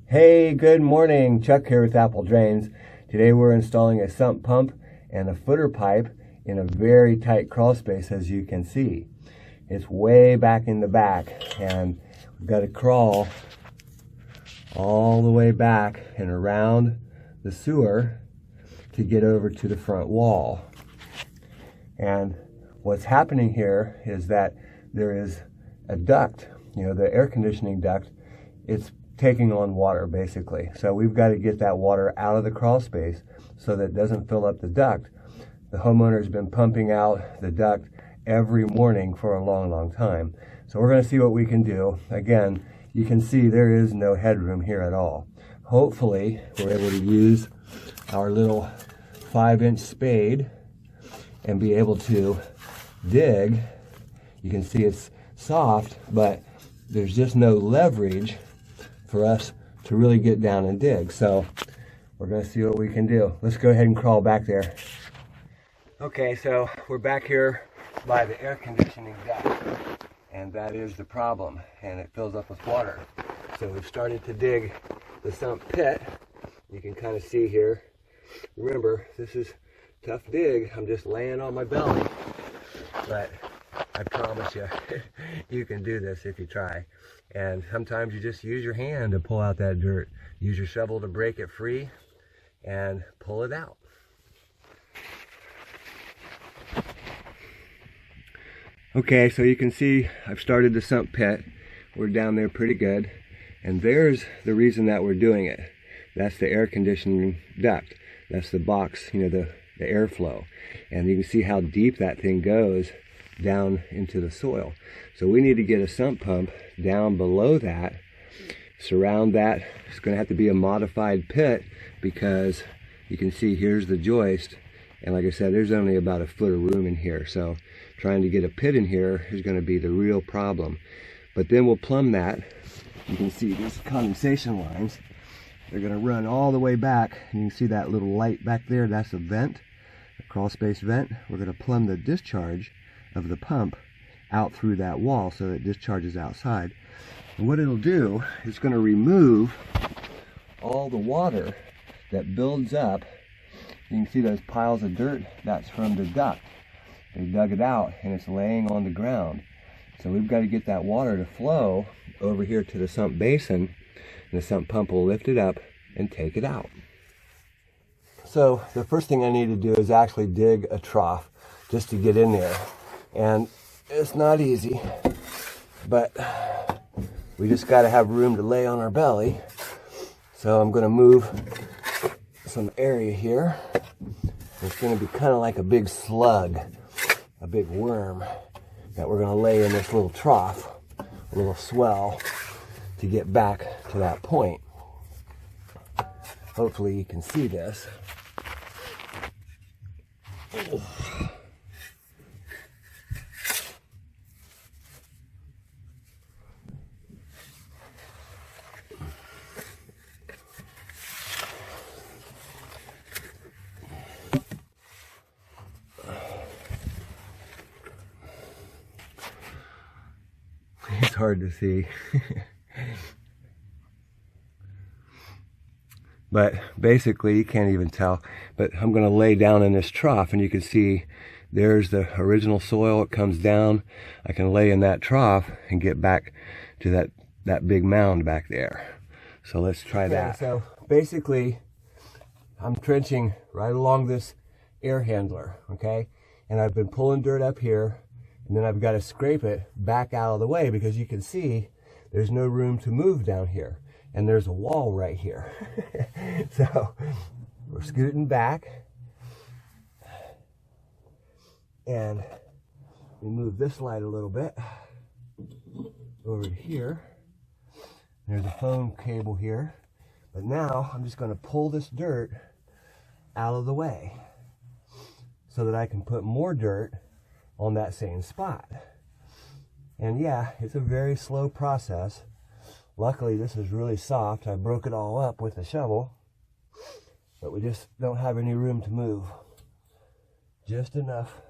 Hey, good morning. Chuck here with Apple Drains. Today we're installing a sump pump and a footer pipe in a very tight crawl space, as you can see. It's way back in the back, and we've got to crawl all the way back and around the sewer to get over to the front wall. And what's happening here is that there is a duct, the air conditioning duct. It's taking on water basically. So we've got to get that water out of the crawl space so that it doesn't fill up the duct. The homeowner's been pumping out the duct every morning for a long time. So we're going to see what we can do. Again, you can see there is no headroom here at all. Hopefully we're able to use our little 5-inch spade and be able to dig. You can see it's soft, but there's just no leverage for us to really get down and dig. So we're going to see what we can do. Let's go ahead and crawl back there. Okay, so we're back here by the air conditioning duct, and that is the problem, and it fills up with water. So we've started to dig the sump pit. You can kind of see here. Remember, this is a tough dig. I'm just laying on my belly, but I promise you, you can do this if you try. And sometimes you just use your hand to pull out that dirt. Use your shovel to break it free and pull it out. Okay, so you can see I've started the sump pit. We're down there pretty good. And there's the reason that we're doing it. That's the air conditioning duct. That's the box, the airflow. And you can see how deep that thing goes down into the soil. So we need to get a sump pump down below that, surround that. It's going to have to be a modified pit because you can see here's the joist, and like I said, there's only about a foot of room in here. So trying to get a pit in here is going to be the real problem. But then we'll plumb that. You can see these condensation lines. They're going to run all the way back, and you can see that little light back there. That's a vent, a crawl space vent. We're going to plumb the discharge of the pump out through that wall so that it discharges outside. And what it'll do is going to remove all the water that builds up. You can see those piles of dirt. That's from the duct. They dug it out and it's laying on the ground. So we've got to get that water to flow over here to the sump basin, and the sump pump will lift it up and take it out. So the first thing I need to do is actually dig a trough just to get in there. And it's not easy, but we just got to have room to lay on our belly. So I'm going to move some area here. It's going to be kind of like a big slug, a big worm that we're going to lay in this little trough, a little swell, to get back to that point. Hopefully you can see this. It's hard to see. But basically, you can't even tell. But I'm going to lay down in this trough, and you can see there's the original soil. It comes down. I can lay in that trough and get back to that big mound back there. So let's try that. So basically, I'm trenching right along this air handler, okay? And I've been pulling dirt up here, and then I've got to scrape it back out of the way because you can see there's no room to move down here. And there's a wall right here. So we're scooting back. And we move this light a little bit over to here. There's a phone cable here. But now I'm just going to pull this dirt out of the way so that I can put more dirt on that same spot. And yeah, it's a very slow process. Luckily, this is really soft. I broke it all up with a shovel, but we just don't have any room to move. Just enough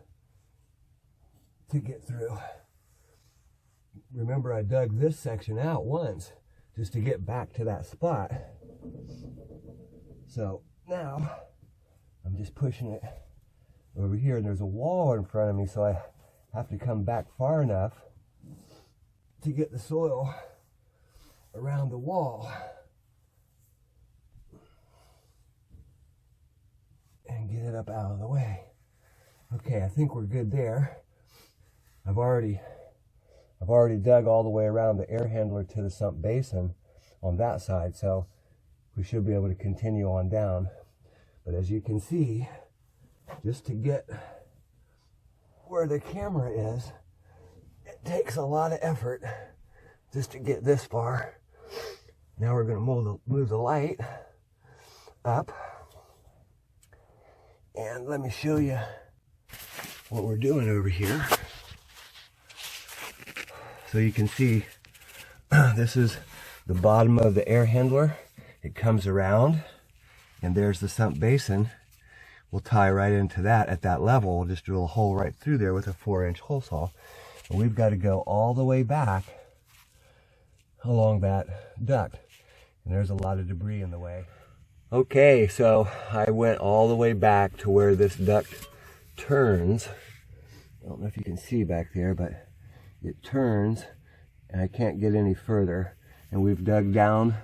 to get through. Remember, I dug this section out once, just to get back to that spot. So now I'm just pushing it over here, and there's a wall in front of me, so I have to come back far enough to get the soil around the wall and get it up out of the way. Okay, I think we're good there. I've already dug all the way around the air handler to the sump basin on that side, so we should be able to continue on down. But as you can see, just to get where the camera is, it takes a lot of effort just to get this far. Now we're going to move the light up, and let me show you what we're doing over here. So you can see this is the bottom of the air handler. It comes around, and there's the sump basin. We'll tie right into that at that level. We'll just drill a hole right through there with a 4-inch hole saw. And we've got to go all the way back along that duct. And there's a lot of debris in the way. Okay, so I went all the way back to where this duct turns. I don't know if you can see back there, but it turns, and I can't get any further. And we've dug down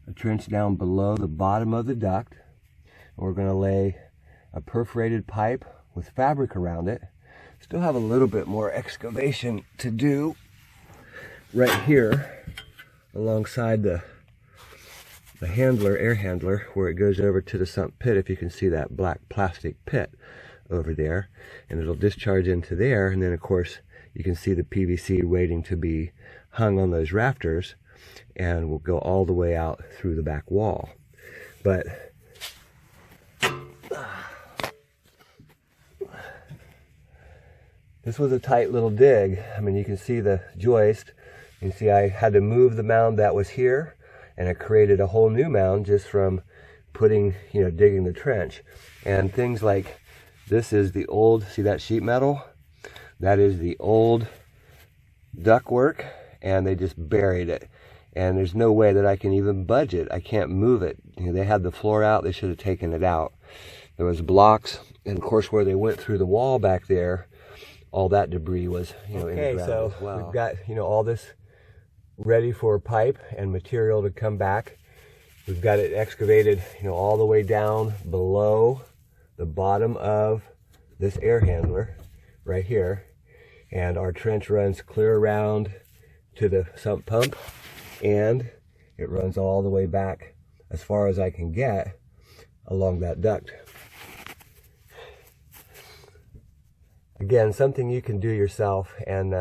a trench down below the bottom of the duct. And we're going to lay a perforated pipe with fabric around it. Still have a little bit more excavation to do right here alongside the handler, air handler, where it goes over to the sump pit. If you can see that black plastic pit over there, and it'll discharge into there, and then of course you can see the PVC waiting to be hung on those rafters, and we'll go all the way out through the back wall. But this was a tight little dig. I mean, you can see the joist. You can see I had to move the mound that was here, and it created a whole new mound just from putting, digging the trench. And things like this is the old, see that sheet metal? That is the old ductwork, and they just buried it. And there's no way that I can even budge it. I can't move it. They had the floor out, they should have taken it out. There was blocks, and of course where they went through the wall back there, all that debris was, in the ground as well. We've got, all this ready for pipe and material to come back. We've got it excavated, all the way down below the bottom of this air handler right here. And our trench runs clear around to the sump pump, and it runs all the way back as far as I can get along that duct. Again, something you can do yourself, and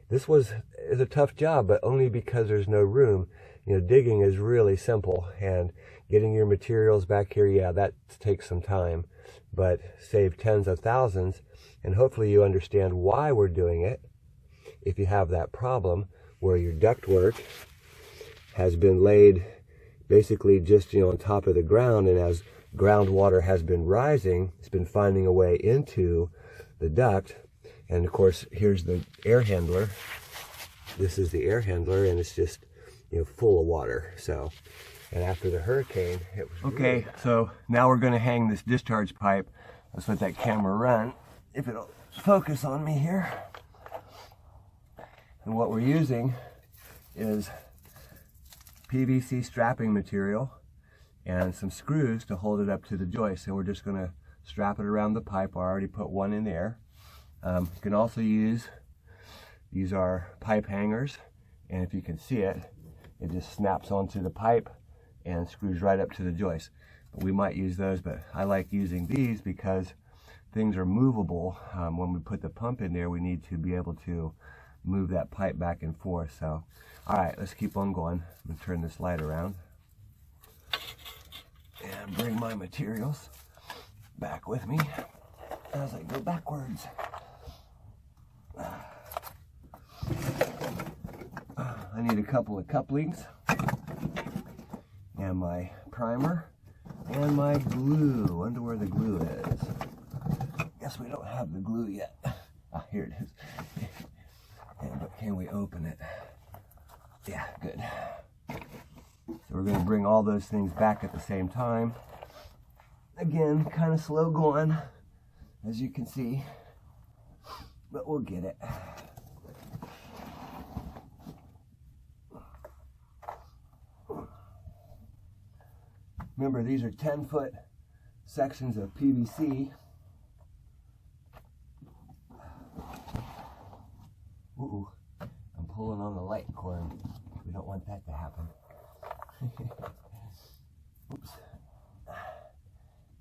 this is a tough job, but only because there's no room. Digging is really simple, and getting your materials back here, yeah, that takes some time, but save tens of thousands, and hopefully you understand why we're doing it. If you have that problem where your ductwork has been laid basically just, on top of the ground, and as groundwater has been rising, it's been finding a way into the duct. And of course, here's the air handler. This is the air handler, and it's just, full of water. So, and after the hurricane, it was okay. So now we're going to hang this discharge pipe. Let's let that camera run, if it'll focus on me here. And what we're using is PVC strapping material and some screws to hold it up to the joist. And we're just going to strap it around the pipe. I already put one in there. You can also use, these are pipe hangers, and if you can see it, it just snaps onto the pipe and screws right up to the joist. But we might use those, but I like using these because things are movable. When we put the pump in there, we need to be able to move that pipe back and forth. So, all right, let's keep on going. I'm gonna turn this light around and bring my materials back with me as I go backwards. I need a couple of couplings and my primer and my glue. I wonder where the glue is. Guess we don't have the glue yet. Ah, here it is. But can we open it? Yeah, good. we're going to bring all those things back at the same time. Again, kind of slow going, as you can see, but we'll get it. Remember, these are 10-foot sections of PVC. Ooh, I'm pulling on the light cord. We don't want that to happen. Oops.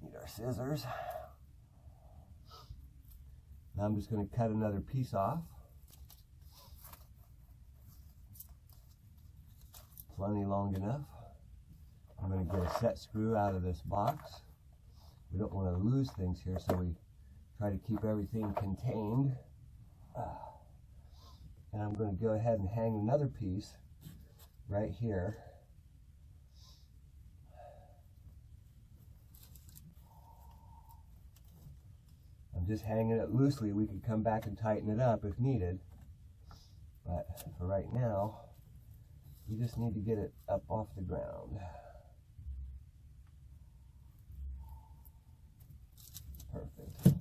Need our scissors. Now I'm just going to cut another piece off. Plenty long enough. I'm going to get a set screw out of this box. We don't want to lose things here, so we try to keep everything contained. And I'm going to go ahead and hang another piece right here. I'm just hanging it loosely. We could come back and tighten it up if needed. But for right now, we just need to get it up off the ground. Perfect.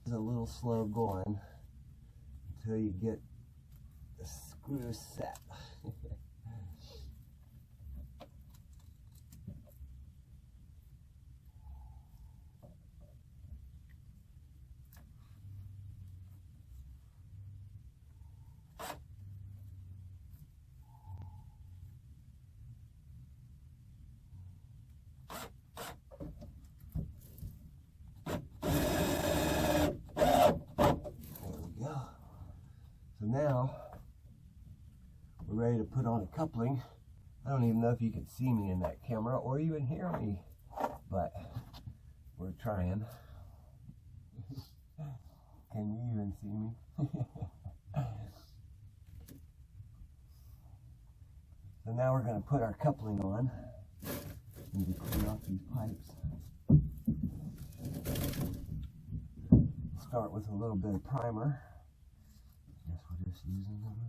It's a little slow going until you get the screw set. So now we're ready to put on a coupling. I don't even know if you can see me in that camera or even hear me, but we're trying. Can you even see me? So now we're going to put our coupling on. Need to clean off these pipes. Start with a little bit of primer. Guess we're just using the glue.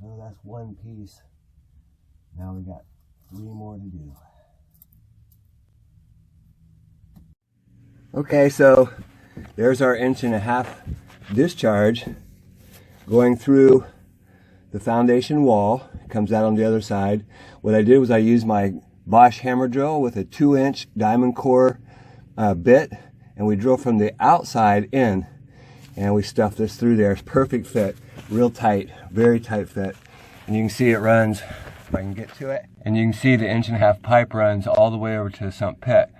So that's one piece. Now we got 3 more to do. Okay, so there's our 1.5 inch discharge going through the foundation wall. It comes out on the other side. What I did was I used my Bosch hammer drill with a 2-inch diamond core bit, and we drill from the outside in, and we stuff this through there. It's perfect fit, real tight, very tight fit. And you can see it runs, if I can get to it, and you can see the 1.5 inch pipe runs all the way over to the sump pit.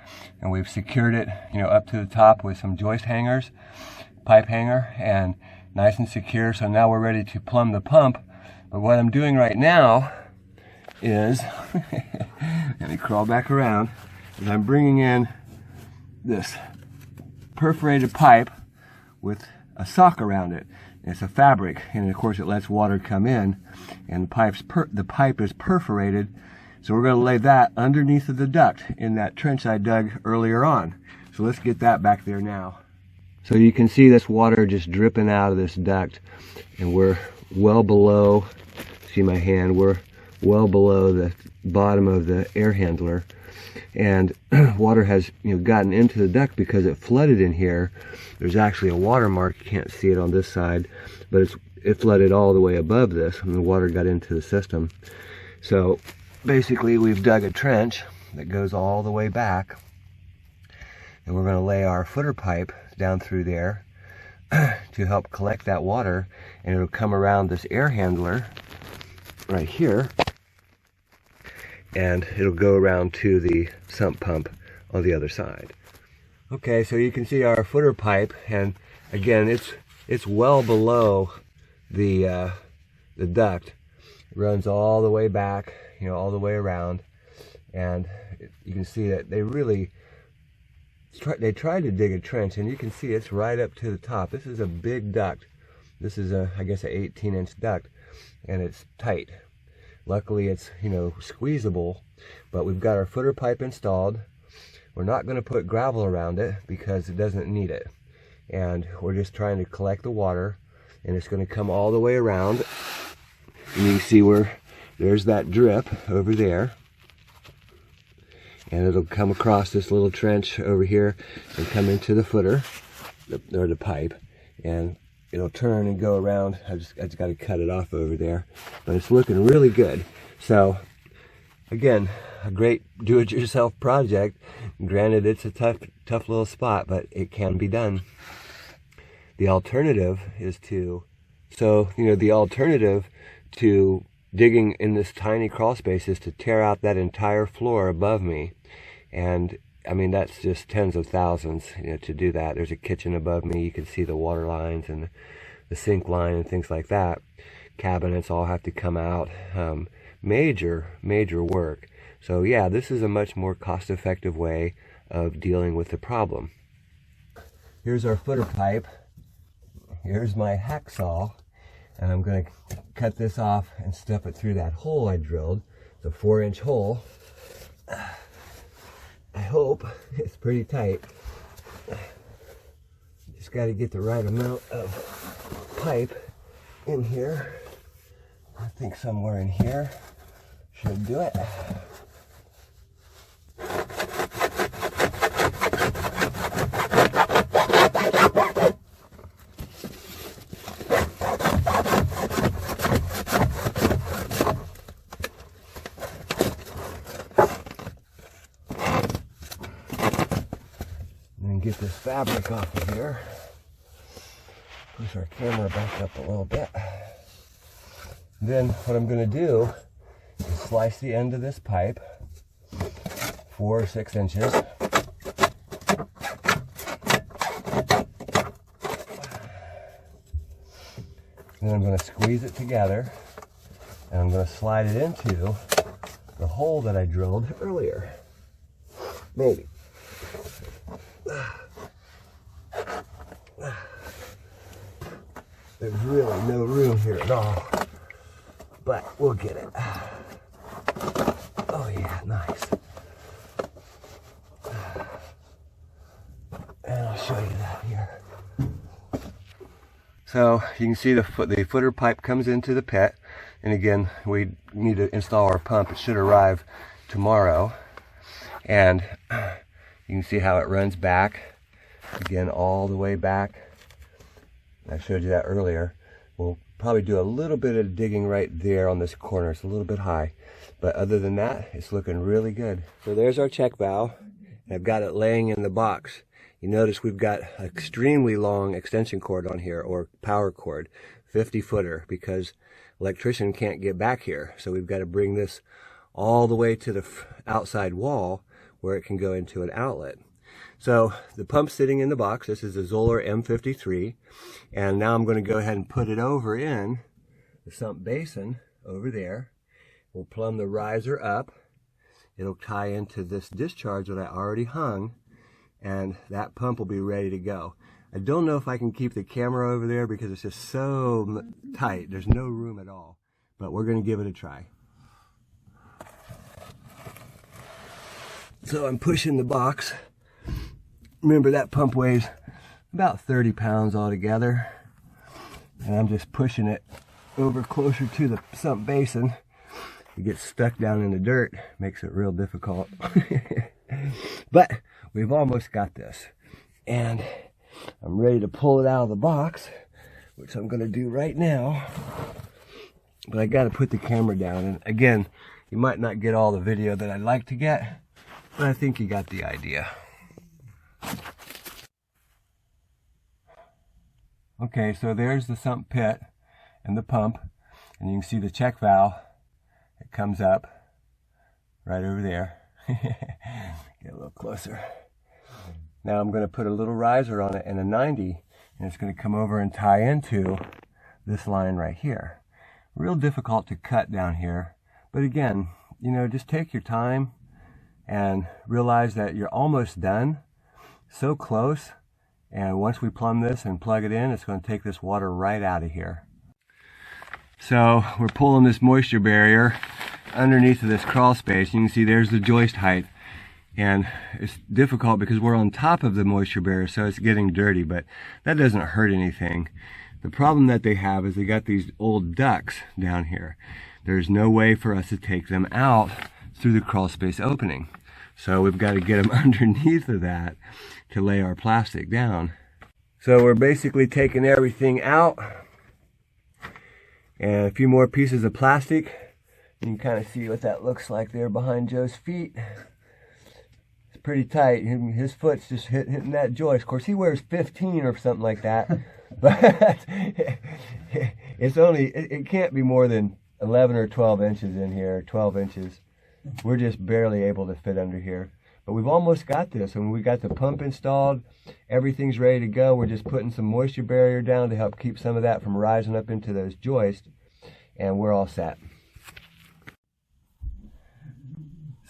And we've secured it, up to the top with some joist hangers, pipe hanger, and nice and secure. So now we're ready to plumb the pump. But what I'm doing right now is, let me crawl back around, is I'm bringing in this perforated pipe with a sock around it. It's a fabric, and of course it lets water come in, and the pipe is perforated. So we're going to lay that underneath of the duct in that trench I dug earlier on. So let's get that back there now. So you can see this water just dripping out of this duct, and we're well below, see my hand, we're well below the bottom of the air handler, and water has gotten into the duct because it flooded in here. There's actually a watermark. You can't see it on this side, but it flooded all the way above this, and the water got into the system. So basically we've dug a trench that goes all the way back, and we're going to lay our footer pipe down through there to help collect that water, and it'll come around this air handler right here, and it'll go around to the sump pump on the other side. Okay, so you can see our footer pipe, and again it's well below the duct. It runs all the way back, all the way around, and you can see that they tried to dig a trench, and you can see it's right up to the top. This is a big duct. This is I guess an 18-inch duct, and it's tight. Luckily it's squeezable, but we've got our footer pipe installed. We're not going to put gravel around it because it doesn't need it, and we're just trying to collect the water, and it's going to come all the way around, and you can see where there's that drip over there, and it'll come across this little trench over here and come into the footer or the pipe, and it'll turn and go around. I just got to cut it off over there, but it's looking really good. So again, a great do-it-yourself project. Granted, it's a tough little spot, but it can be done. The alternative is the alternative to digging in this tiny crawl space is to tear out that entire floor above me, and I mean that's just tens of thousands to do that. There's a kitchen above me. You can see the water lines and the sink line and things like that. Cabinets all have to come out. Major work. So yeah, this is a much more cost-effective way of dealing with the problem. Here's our footer pipe. Here's my hacksaw, and I'm going to cut this off and stuff it through that hole I drilled. It's a 4-inch hole. I hope it's pretty tight. Just got to get the right amount of pipe in here. I think somewhere in here should do it. And get this fabric off of here. Push our camera back up a little bit. Then what I'm going to do is slice the end of this pipe 4 or 6 inches. Then I'm going to squeeze it together, and I'm going to slide it into the hole that I drilled earlier. Maybe. There's really no room here at all, but we'll get it. Oh yeah, nice. And I'll show you that here. So you can see the footer pipe comes into the pit, and again we need to install our pump. It should arrive tomorrow, and you can see how it runs back again all the way back. I showed you that earlier. We'll probably do a little bit of digging right there on this corner. It's a little bit high, but other than that, it's looking really good. So there's our check valve. I've got it laying in the box. You notice we've got an extremely long extension cord on here, or power cord, 50 footer, because electrician can't get back here. So we've got to bring this all the way to the outside wall where it can go into an outlet. So the pump's sitting in the box. This is a Zoller M53, and now I'm going to go ahead and put it over in the sump basin over there. We'll plumb the riser up. It'll tie into this discharge that I already hung, and that pump will be ready to go. I don't know if I can keep the camera over there because it's just so tight. There's no room at all, but we're going to give it a try. So I'm pushing the box. Remember, that pump weighs about 30 pounds altogether, and I'm just pushing it over closer to the sump basin, it gets stuck down in the dirt, makes it real difficult. But we've almost got this, and I'm ready to pull it out of the box, which I'm going to do right now. But I got to put the camera down, and again, you might not get all the video that I'd like to get, but I think you got the idea. Okay, so there's the sump pit and the pump, and you can see the check valve. It comes up right over there. Get a little closer. Now I'm going to put a little riser on it and a 90, and it's going to come over and tie into this line right here. Real difficult to cut down here, but again, you know, just take your time and realize that you're almost done. So close, and once we plumb this and plug it in, it's going to take this water right out of here. So we're pulling this moisture barrier underneath of this crawl space. You can see there's the joist height, and it's difficult because we're on top of the moisture barrier, so it's getting dirty, but that doesn't hurt anything. The problem that they have is they got these old ducts down here. There's no way for us to take them out through the crawl space opening, so we've got to get them underneath of that to lay our plastic down. So we're basically taking everything out, and a few more pieces of plastic. You can kind of see what that looks like there behind Joe's feet. It's pretty tight. His foot's just hitting that joist. Of course, he wears 15 or something like that, but it's only, it can't be more than 11 or 12 inches in here, 12 inches. We're just barely able to fit under here. But we've almost got this, and we got the pump installed. Everything's ready to go. We're just putting some moisture barrier down to help keep some of that from rising up into those joists, and we're all set.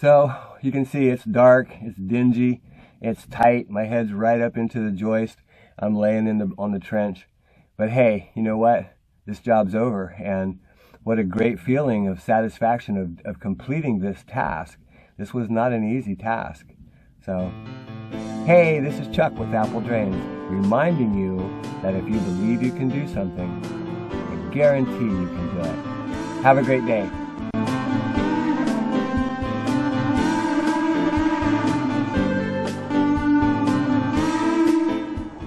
So you can see it's dark, it's dingy, it's tight. My head's right up into the joist. I'm laying on the trench. But hey, you know what? This job's over, and what a great feeling of satisfaction of completing this task. This was not an easy task. So, hey, this is Chuck with Apple Drains, reminding you that if you believe you can do something, I guarantee you can do it. Have a great day.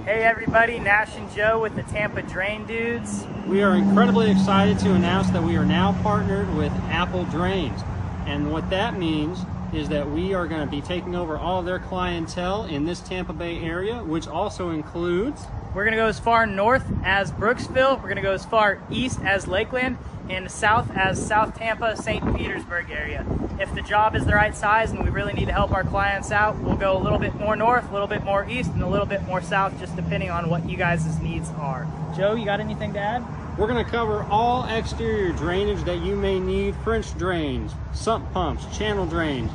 Hey everybody, Nash and Joe with the Tampa Drain Dudes. We are incredibly excited to announce that we are now partnered with Apple Drains. And what that means is that we are going to be taking over all of their clientele in this Tampa Bay area, which also includes... We're going to go as far north as Brooksville, we're going to go as far east as Lakeland, and south as South Tampa, St. Petersburg area. If the job is the right size and we really need to help our clients out, we'll go a little bit more north, a little bit more east, and a little bit more south, just depending on what you guys' needs are. Joe, you got anything to add? We're going to cover all exterior drainage that you may need: French drains, sump pumps, channel drains,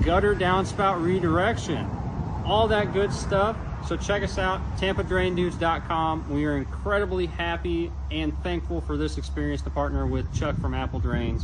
gutter downspout redirection, all that good stuff. So check us out, tampadraindudes.com. We are incredibly happy and thankful for this experience to partner with Chuck from Apple Drains.